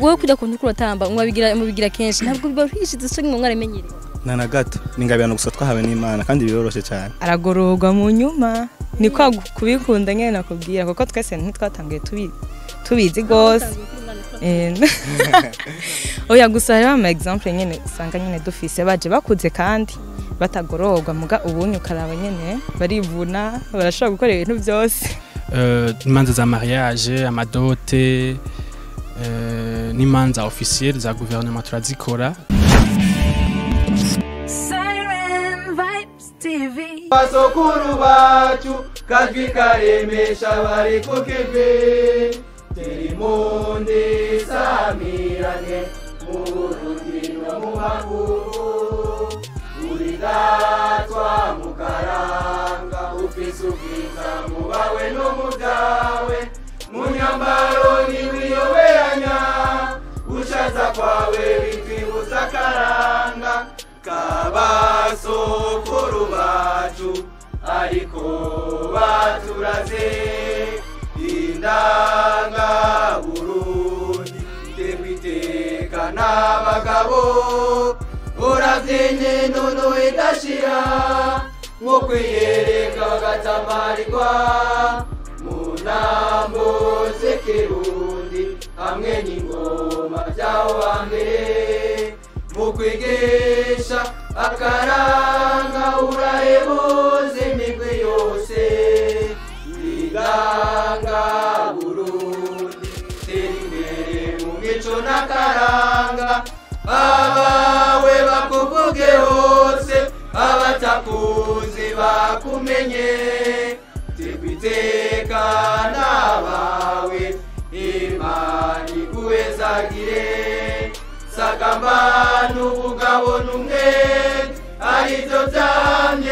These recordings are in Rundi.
wewe kujya kuntu kurotamba mubigira kenshi ntabwo bibahishize so ngo mwaramenyereye nana gato ningabirana gusa twahawe n'Imana kandi biroroshe cyane aragororwa mu nyuma ni kwa kubikunda nyene nakubwira kuko twese ntitwatangiye tubizi gose oya gusa hariho ama exemple nyene usanga nyene dufise baje bakuze kandi batagororwa muga ubunye ukaraba nyene barivuna barashobora gukora ibintu byose imanza za mariage amadote n'imanza officielle za gouvernement turazikora basokuru bacu kajwi karemesha bari kukivi terimundi samirane murugino muhagugu urigatwa mukaranga ufise ubwiza mubawe n'umubwawe munyambaro niwiyoberanya ushaza kwawe bitwibutsa karanga kabasokuru bacu ariko baturaze indanga Burundi iteka n'abagabo uravyenye nono idashira nko kwiyereka bagatamarirwa mu ntambo z'ikirundi hamwe n'ingoma vyaho hambere mu kwigisha akaranga urahebuza imigwi yose iganga Burundi tera imbere mu mico n'akaranga abawe bakuvuge hose abatakuzi bakumenye tekwiteka n'abawe Imana iguhezagire sagamba n'ubugabo n'umwe arivyo vyamye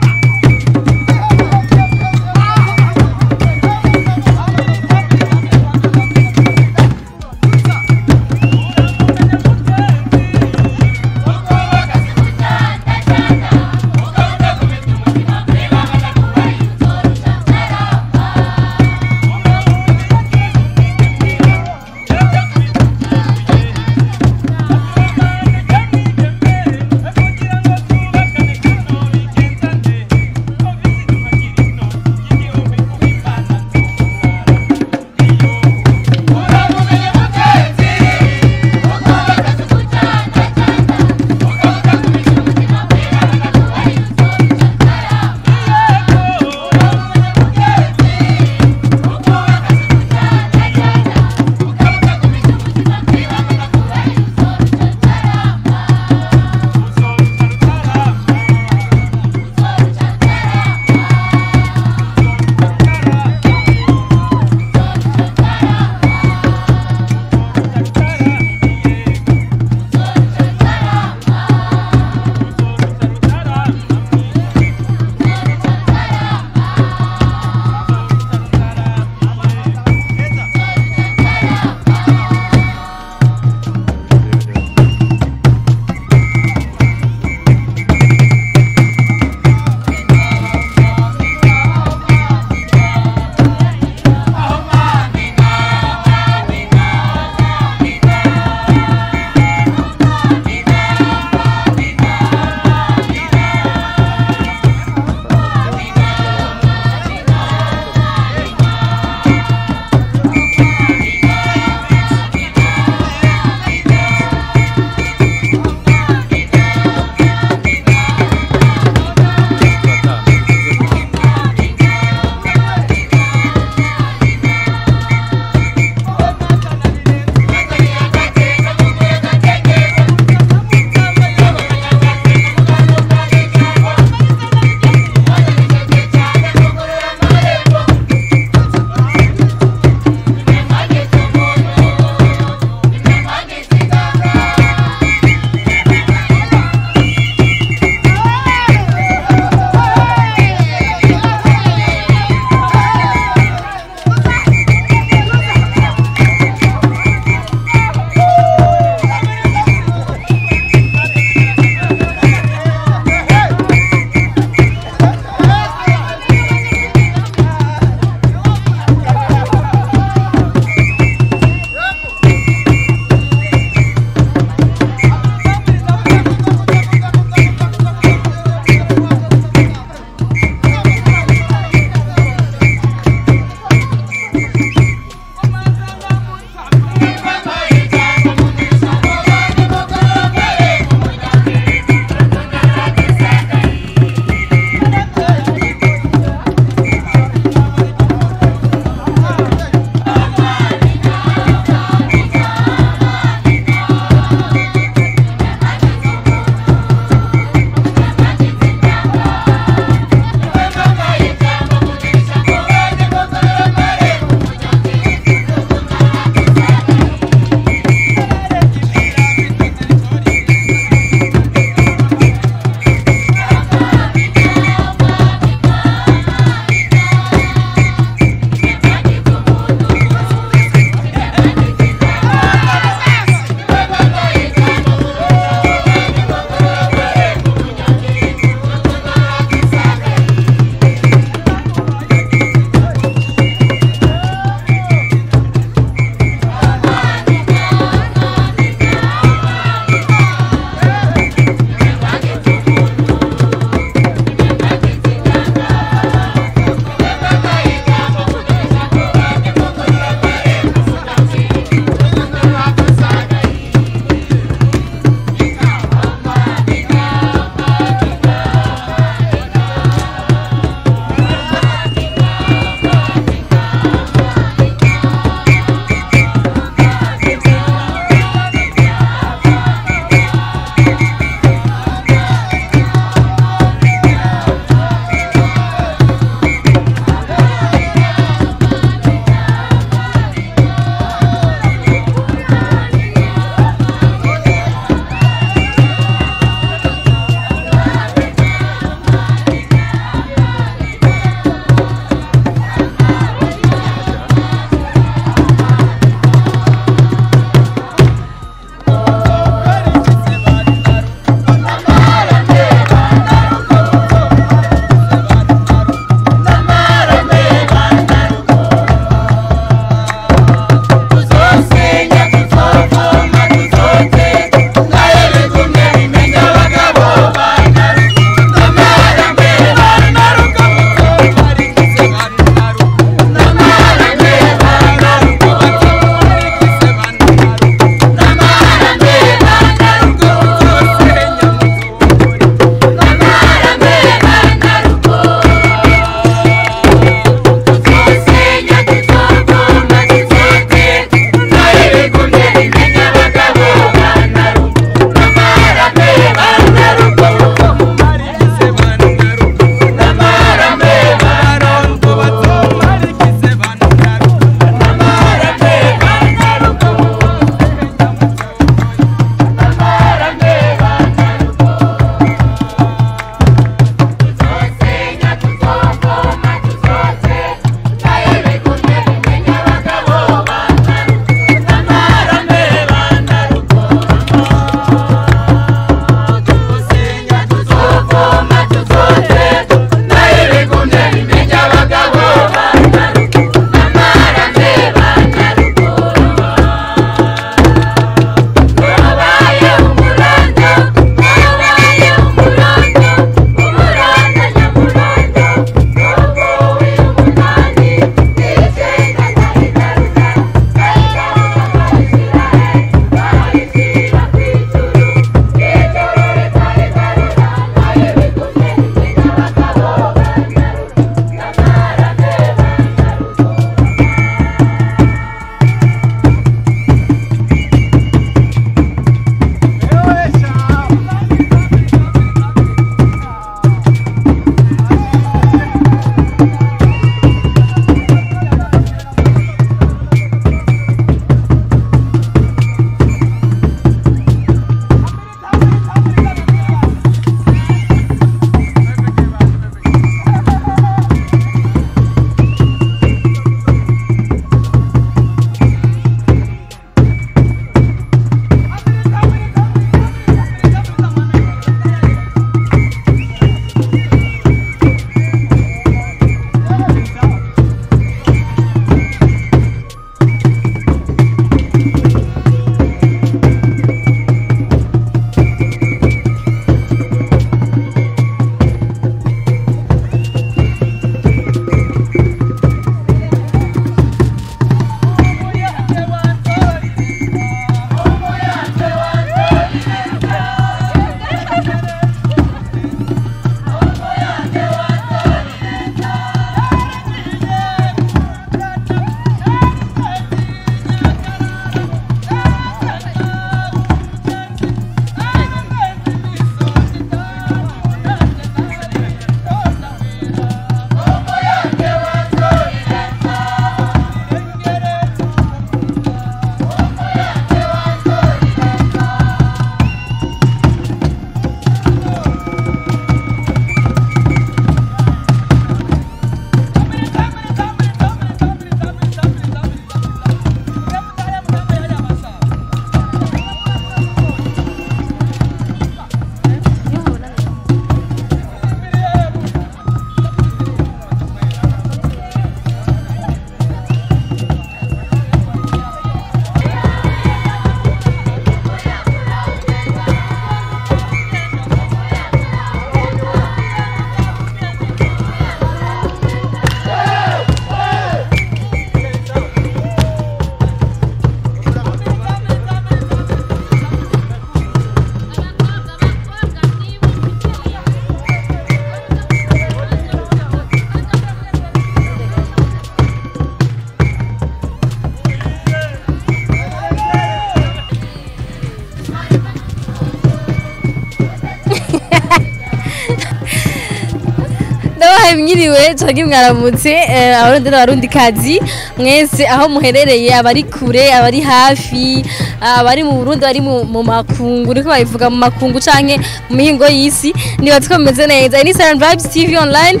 mwiriwe canke mwaramutse abarundi n'abarundi kazi mwese aho muherereye abari kure abari hafi abari mu Burundi bari mu makungu niko bayivuga mu makungu canke mu mihingo y'isi niba twameze neza ni Silent Vibes TV online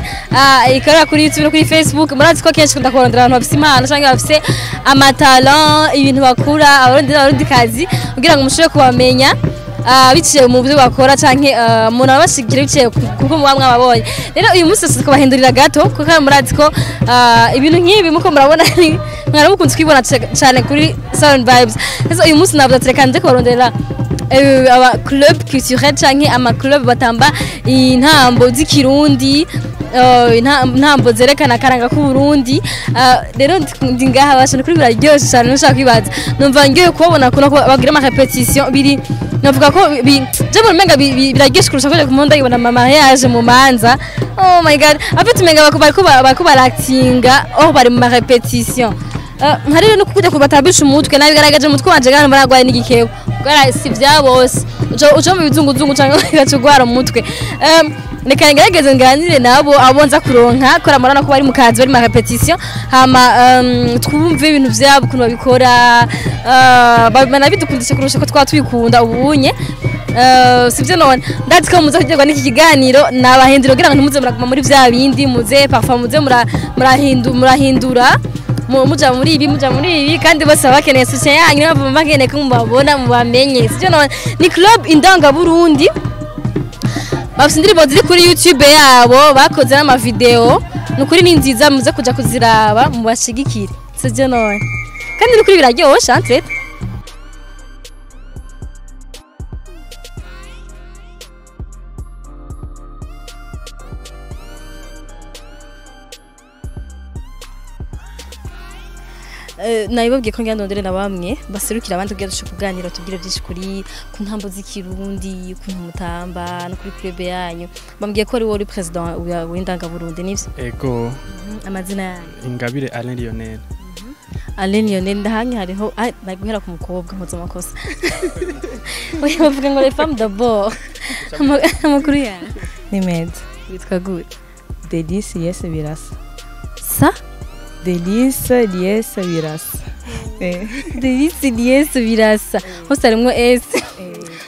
ikora kuri YouTube no kuri Facebook murazi ko kenshi ndakorondera abantu bafise impano canke bafise amatalent ibintu bakura abarundi n'abarundi kazi kugira ngo mushobore kubamenya biciye mu byo bakora canke umuntu abashigikira biciye kuko muba mwababonye rero uyu munsi tukabahindurira gato kuko murazi ko ibintu nk'ibi muko murabona mwarabukunze kwibona cyane kuri Silent Vibes rero uyu munsi navuze reka nze kubarondera aba club culturel canke ama club batamba intambo z'ikirundi intambo zerekana karanga ku Burundi rero ndi ngaha basha kuri biraryoshe cyane nshaka kwibaza numva ngiye kubabona kuno bagira ama repetition biri navuga ko je mu menga biraryoshe kurusha ko kumonda ibona mama yaje mu manza oh my god afite menga bako baractinga bari mu repetition hari no kujya kubatabisha umutwe nabigaragaje umutwe wanje gana baragwaye n'igikebo bwara si vyabose uco mu bizunguzungu cyangwa gacugwara umutwe reka ngerageze nganire nabo abonza kuronka kora marana ko bari mu kazi bari mu repetition hama twumve ibintu vyabo kuno babikora bana bidukundisha kurusha ko twatwikunda ubunye sivyo none ndazi ko muza kugirwa n'iki kiganiro nabahindiro kugira ngo ntimuze muraguma muri vya bindi muze parfois muze murahindura muja muri ibi kandi bose bakeneye soutien yanyu nabo bakeneye ko mubabona mubamenye sivyo none ni club indanga Burundi bafite indirimbo ziri kuri YouTube yabo bakoze n'ama video nukuri ni nziza muze kuja kuziraba mubashigikire sivyo none kandi nukuri biraryoshe entre nayibabwiye ko ngandondere na bamwe baserukira abandi kugira dushe kuganira tubwire byinshi kuri ku ntambo z'ikirundi ku mutamba no kuri club yanyu bambwiye ko ari wowe president w'indanga Burundi nivyo ego amazina yanyu Ingabire Alain Lionel Alain Lionel ndahanye hariho naguhera ku mukobwa mpuzo makosa oya bavuga ngo les femmes d'abord amakuru yawe ni meza witwa gute Delice Yes Birasa sa Delice Yes Birasa Delice Yes Birasa hose harimwo S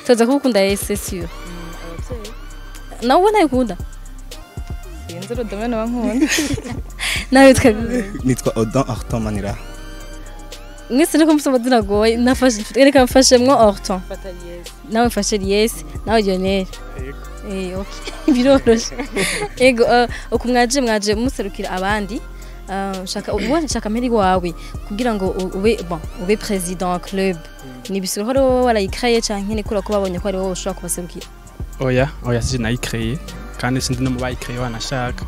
tuza kubukunda S sûr nawe nayikunda sinzi urudome n'abankunda nawe nitwa Odon Horton Manira mwese niko mufite amazina agoye reka mfashemwo Horton nawe mfashe Yes nawe Lionel okay biroroshe ego uko mwaje muserukira abandi shaka meri wawe kugira ngo ube president club ni bisoro horo warayikraye canke ne kura ko babonye ko ari wowe ushaka kubaserukira oya sije nayikraye kandi sindi no mubayikraye wanashaka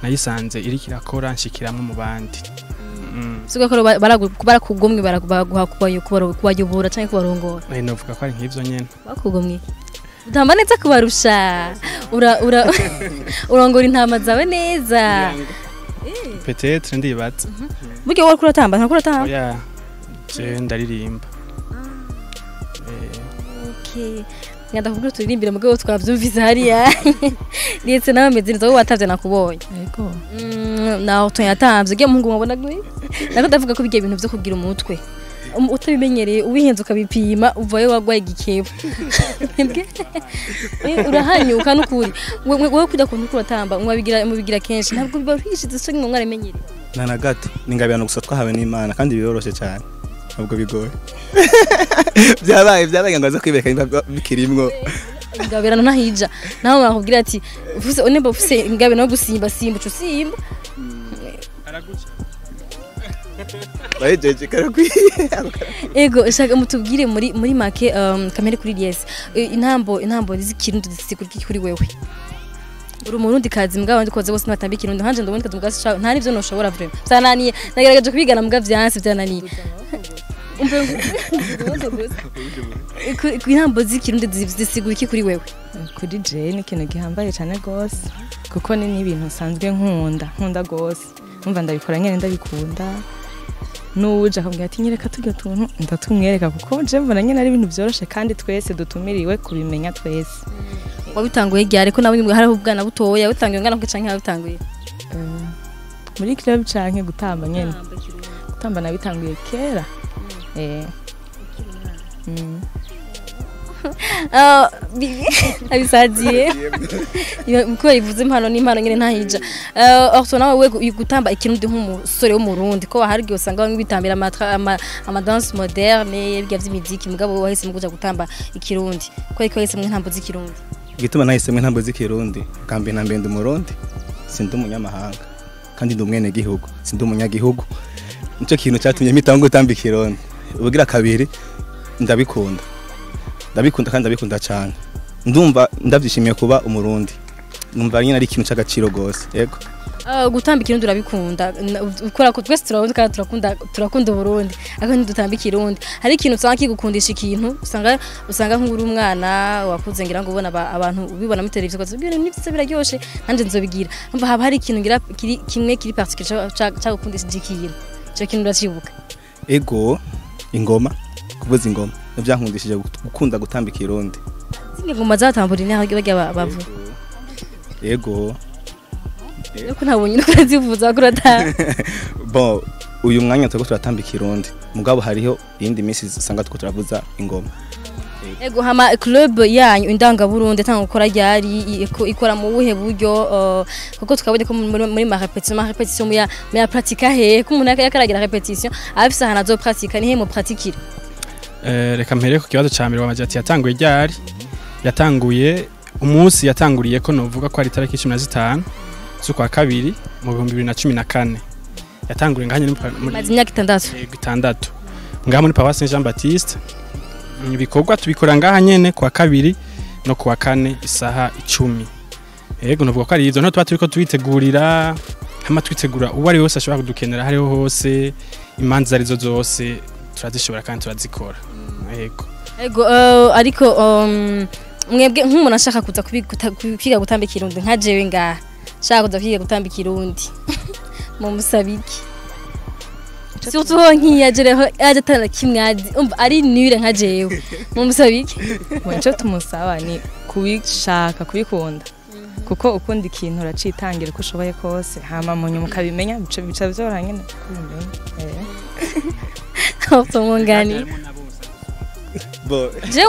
nayisanze iri kirakora nshikiramo mu bandi suga ko barakugomwe baraguha kubayobora canke kubarongora novuga ko ari nk'ivyo nyene bakugomwe utamba neza kubarusha urongora intama zawe neza peut-être ndibaza buryo wari kuratamba nta kuratamba oya je ndaririmba okay nganda kubwira turirimbira mugabo twavyumvise hariya ndetse nawe meze neza wowe watavye nakubonye yego naho tuyatambye giye muhungu mubona gwe nako ndavuga ko bigiye ibintu byo kugira umutwe utabimenyereye ubihenze ukabipima uvaye wagwaye igikebo urahanyuka n'ukuri wowe kujya kuntu kuratamba mubigira kenshi ntabwo bibahishize so ngo mwaremenyereye nana gato ningabirana gusa twahawe n'Imana kandi biroroshe cyane ntabwo bigoye byabaye ngo aza kwibeka bikirimwo ingabirano nahija naho barakubwira ati ufise onemba ufise ingabirano yo gusimba uco simba araguca bajeje karakwiye ego shaka mutubwire muri make kamere kuri Yes intambo z'ikirundi zisiguriki kuri wewe uri umurundi kazi mbwa ndi koze bose natambi kirundi hanje ndaboneka mugasi cyawe nta nivyo noshobora vraiment byananiye nagerageje kubigana mbwa vyanse byananiye intambo z'ikirundi zisiguriki kuri wewe kuri je ni ikintu gihambaye cyane gose kuko ni ibintu sanzwe nkunda gose numva ndabikora nyene ndabikunda n'uje akambwira ati nyereka tujya tuntu ndatumwereka kuko je mbona nyene ari ibintu byoroshe kandi twese dutumiriwe kubimenya twese wabitanguye ryari ko nawe nyimwe hariho ubwana butoya wabitanguye ngana kuca nka wabitanguye muri club canke gutamba nyene gutamba nabitanguye kera abisaziye kuko ivuze impano n'impano nyene ntahija orso nawe we gutamba ikirundi nk'umusore wo mu Burundi ko hari gihe usanga bamwe bitambira ama danse moderne bya vy'imiziki mugabo wahise mu kuja gutamba ikirundi ko ariko wahise mu ntambo z'ikirundi gituma nahise mu ntambo z'ikirundi kambe na mbende umurundi sindi umunyamahanga kandi ndi umwene gihugu sindi umunyagihugu nico kintu cyatumye mitango gutamba ikirundi ubugira kabiri ndabikunda kandi ndabikunda cyane ndumva ndavyishimiye kuba umurundi numva nyine ari ikintu cy'agaciro gose yego gutamba ikirundi urabikunda ukora ko twese turabundi kandi turakunda Burundi ariko ntidutamba ikirundi hari ikintu usanga kigukundisha ikintu usanga nk'uri umwana wakuze ngira ngo ubona abantu ubibona muri televiziyo ko byo nifise biraryoshe nanje nzobigira umva haba hari ikintu ngira kimwe kiri particular cyagukundisha ikintu cyo kintu uracibuka ego ingoma kuvuza ingoma navyankundishije gukunda gutamba ikirundi zinge ngoma zatambura inaho bajya bavu ego Yuko ntabonye no kuzivuza kurata. Bon, uyu mwanya turiko turatamba ikirundi. Mugabo hariho iyindi minsi usanga tuko turavuza ingoma. Ego hama club yanyu indanga Burundi tanga gukora ryari ikora mu buhe buryo kuko tukabone ko muri ma repetition ya pratika he ko umuntu yakaragira repetition afisa hana zo pratika ni he mu pratikira. Reka mpere ku kibazo ca mbere wamaje ati yatanguye ryari yatanguye umunsi yatanguriye ko novuga ko ari tariki 15 z'ukwa kabiri mu 2014 yatanguriye ngahanye muri imyaka 6 ngaha muri Paroisse Saint Jean Baptiste ibikorwa tubikora ngaha nyene kwa kabiri no kwa kane isaha 10 yego novuga ko ari ivyo no tuba turiko tubitegurira hama twitegura uwo ari wose ashobora kudukenera hariho hose imanza arizo zose turazishobora kandi turazikora yego ariko mwebwe nk'umuntu ashaka kuza kwiga gutamba ikirundi nka jewe ngaha shaka kuza kwiga gutamba ikirundi mu musabiki surtout ho nkiyajereho ajatana kimwazi umva ari nire nka jewe mu musabiki mwacho tumusaba ni kubishaka kubikunda kuko ukunda ikintu uracitangira ko ushoboye kose hama mu nyuma ukabimenya bica byoranye kubimenya Mungani. Je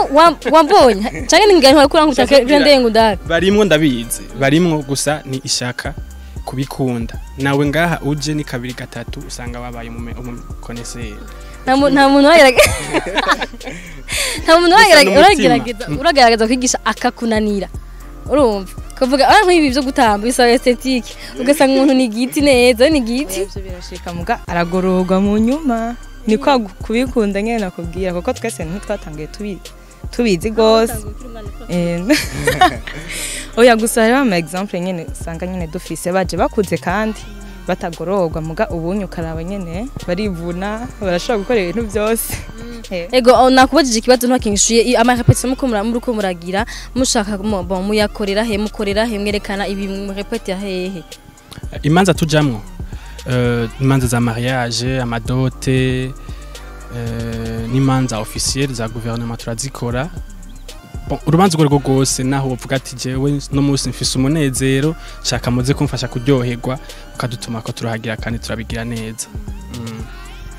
wambonye cyane ngani wakura ngutaka ndengu ndaka barimwo ndabizi barimwo gusa ni ishaka kubikunda nawe ngaha uje ni kabiri gatatu usanga wabaye umukoneseri nta muntu uragerageza kwigisha akakunanira urumva kuvuga nk'ibi byo gutamba bisa esthétique ugasanga umuntu ni giti neza ni giti byo birashika muga aragororwa mu nyuma ni kwa kubikunda nyene nakubwira kuko twese ntitwatangiye tubizi gose oya gusa hariho ama exemple nyene usanga nyene dufise baje bakuze kandi batagororwa muga ubunyu karaba nyene barivuna barashobora gukora ibintu byose ego nakubajije ikibazo ntakinishuye ama repetition muko muragira mushaka muyakorera he mukorera he mwerekana ibi mu repetition hehe imanza tujamwo imanza za mariage amadote n'imanza officielle za gouvernement turazikora bon urubanza rwo gose naho uvuga ati jewe no munsi mfise umunezero shaka muze kumfasha kuryoherwa ukadutuma ko turahagira kandi turabigira neza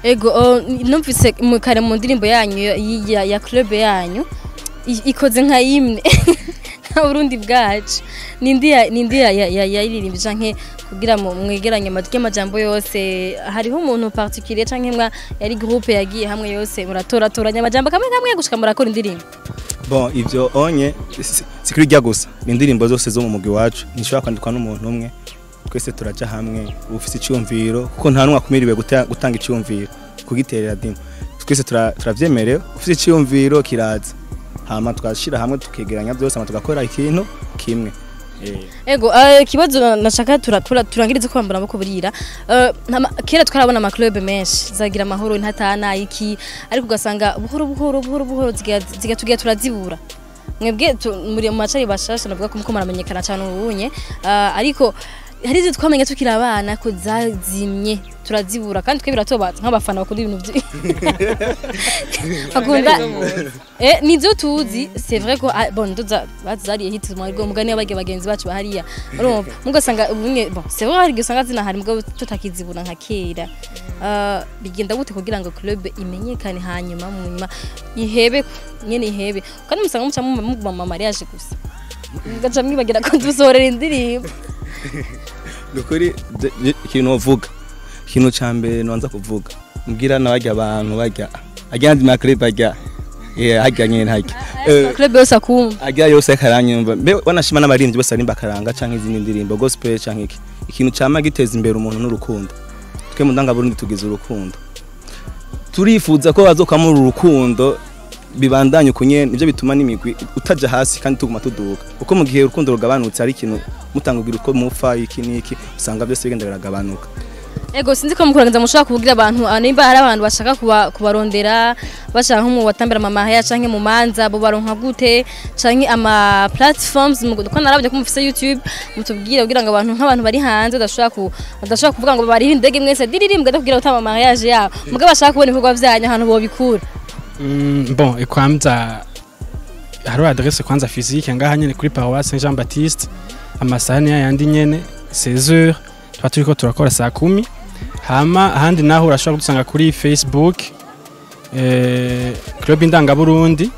ego numvise mu kare mu ndirimbo yanyu ya club yanyu ikoze nka yimwe Burundi bwacu nindi yaririmbye canke kugira mu mwegeranye amatike amajambo yose hariho umuntu particulier canke mwa yari groupe yagiye hamwe yose muratoranya amajambo kamwe gushika murakora indirimbo bon ivyo onye sikuri rya gusa indirimbo zose zo mu mugwi wacu nishobora kwandikwa n'umuntu umwe twese turaja hamwe ufise icyumviro kuko nta numwe akumiriwe gutanga icyumviro kugiterera dimo twese turavyemerewe ufise icyumviro kiraza hama twashira hamwe tukegeranya byose ama tugakora ikintu kimwe ego kibazo nashaka turangirize kwambura bako burira kera twarabona ama club menshi zagira amahoro ntatana iki ariko ugasanga buhoro zigatugiye turazibura mwebwe muri mu macari bashasha navuga ko muko maramenyekana cyane ubunye ariko hari izo twamenye tukiri abana ko zazimye turazibura kandi twe biratobatse nk'abafana bakunda ibintu bakunda nizo tuzi c'est vrai ko bon ndoza bazariye hit mu rwo mugani y'abage bagenzi bacu bahariya urumva mugasanga ubunye bon c'est vrai hari gisanga zina hari mugabo tutakizibura nka kera bigenda gute kugira ngo club imenyekane hanyuma mu nyuma ihebe nyene ihebe kandi musanga muca mu mariage gusa ngaca mwibagira ko dusorera indirimbo nukuri ikintu uvuga ikintu cyambere nonza kuvuga mbwira nabajya abantu bajya agandi makrep bajya hajya nyene hajya club yose akumva ajya yose karanyumva mbe wanashima n'abaririmbyi bose arimba karanga canke izindi ndirimbo gospel canke iki ikintu cyama giteza imbere umuntu n'urukundo twe mundanga Burundi tugize urukundo turifuza ko bazokamura urukundo bibandanye kunye nivyo bituma n'imigwi utaja hasi kandi tuguma tuduka uko mu gihe urukundo rugabanutse ari ikintu mutangugira uko mufa iki niki usanga byose bigenda biragabanuka. Ego sinzi ko mukurangiza mushaka kuvugira abantu nimba hari abantu bashaka kubarondera bashaka nko mu batambira mama ya canke mu manza bo baronka gute canke ama platforms ko narabye ko mufise YouTube mutubwire kugira ngo abantu nk'abantu bari hanze badashaka kuvuga ngo bari indege mwese diririmbwe ndakugira utama mariage yabo mugabo bashaka kubona ibikorwa byanyu ahantu bo bikura. Bon ekwanza haro adresse kwanza physique ngaha nyene kuri paroisse Saint Jean Baptiste amasahani yandi nyene 16h turiko turakora saa 10 hama ahandi naho urashobora gusanga kuri Facebook Club Indanga Burundi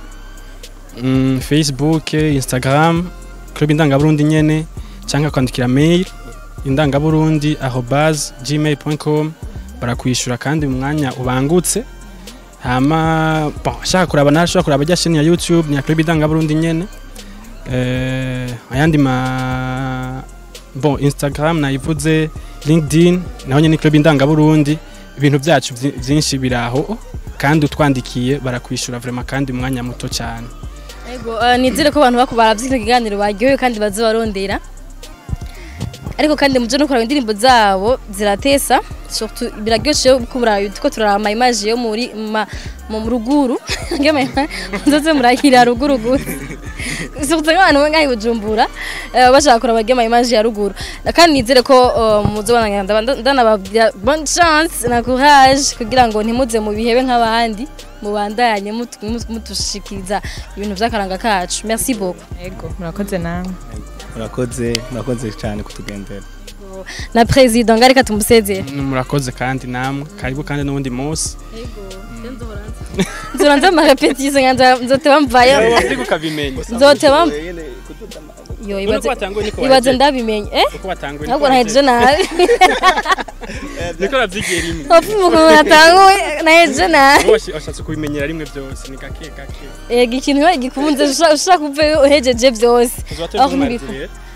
Facebook Instagram Club Indanga Burundi nyene canka kwandikira mail indangaburundi@gmail.com barakwishura kandi mu mwanya ubangutse hama shaka kuraba nashobora kuraba rya chaîne ya YouTube ni Club Indanga Burundi nyene ayandi bon Instagram nayivuze LinkedIn naho nyene Club Indanga Burundi ibintu byacu byinshi biraho kandi utwandikiye barakwishura vraiment kandi umwanya muto cyane. Ego nizere ko abantu bakubara by'iki kiganiro baryohewe kandi bazobarondera ariko kandi muje no kuraba indirimbo zabo ziratesa surtout biraryoshe kubura tuko turama image yo muri mu ruguru ngeme nzoze murahira ruguru gute surtout abantu bangaye Bujumbura bashaka kuraba gema image ya ruguru kandi nizere ko muzobana ndanababya bonne chance na courage kugira ngo ntimuze mu bihebe nk'abandi mubandanye mutushikiriza ibintu by'akaranga kacu. Merci beaucoup. Ego murakoze namwe. murakoze cyane kutugendera na president ngareka tumusezere. Murakoze kandi namwe karibu kandi n'ubundi munsi. Nzoranza ma repetition nzote bamvayo nzote bam yo ibaze ndabimenye ntabwo naheje nabi niko navyigera rimwe opfuko natanguye naheje nabi washatse kubimenyera rimwe byose ni gake ikintu gikunze ushaka kuva uhejeje byose aho nibiko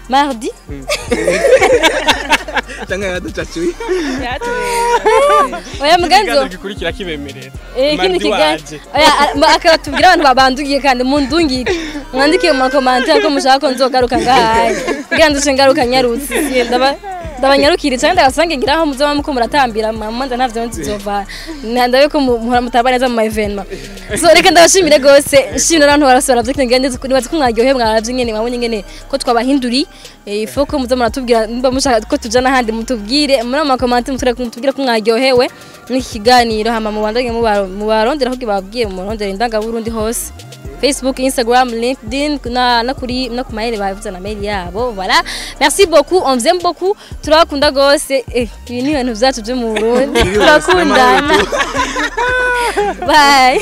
mardi tanga yaducacuye oya muganzo gikurikira kibemerera ikindi kigaje oya akatubwira abantu babandugiye kandi mundungike mwandike mu commentaire ko mushaka ko nzogaruka ngahaye kugira ngo ngaruka nyarutse ndabanyarukire cyane ndasange ngira aho muzo bamuko muratambira mama ntavyo nzova ndabe ko mutabana neza mu evenement so reka ndabashimire gose nshimira abantu barasora byo ngende nibaze ko mwaryohe mwaravye nyene mwabonye nyene ko twabahinduri ifo ko muzo muratubwira nimba mushaka ko tujana handi mutubwire muri ama commentaire mutubwire ko mwaryohewe n'iki kiganiro hama mubandanye mubarondera ko babwiye mu rondera Indanga Burundi hose Facebook, Instagram, LinkedIn, na kuri na ku mail bavuze na mail yabo. Voilà. Merci beaucoup, on vous aime beaucoup. Turakunda gose. Ibi ni ibintu byacu byo mu Burundi. Turakunda. Bye.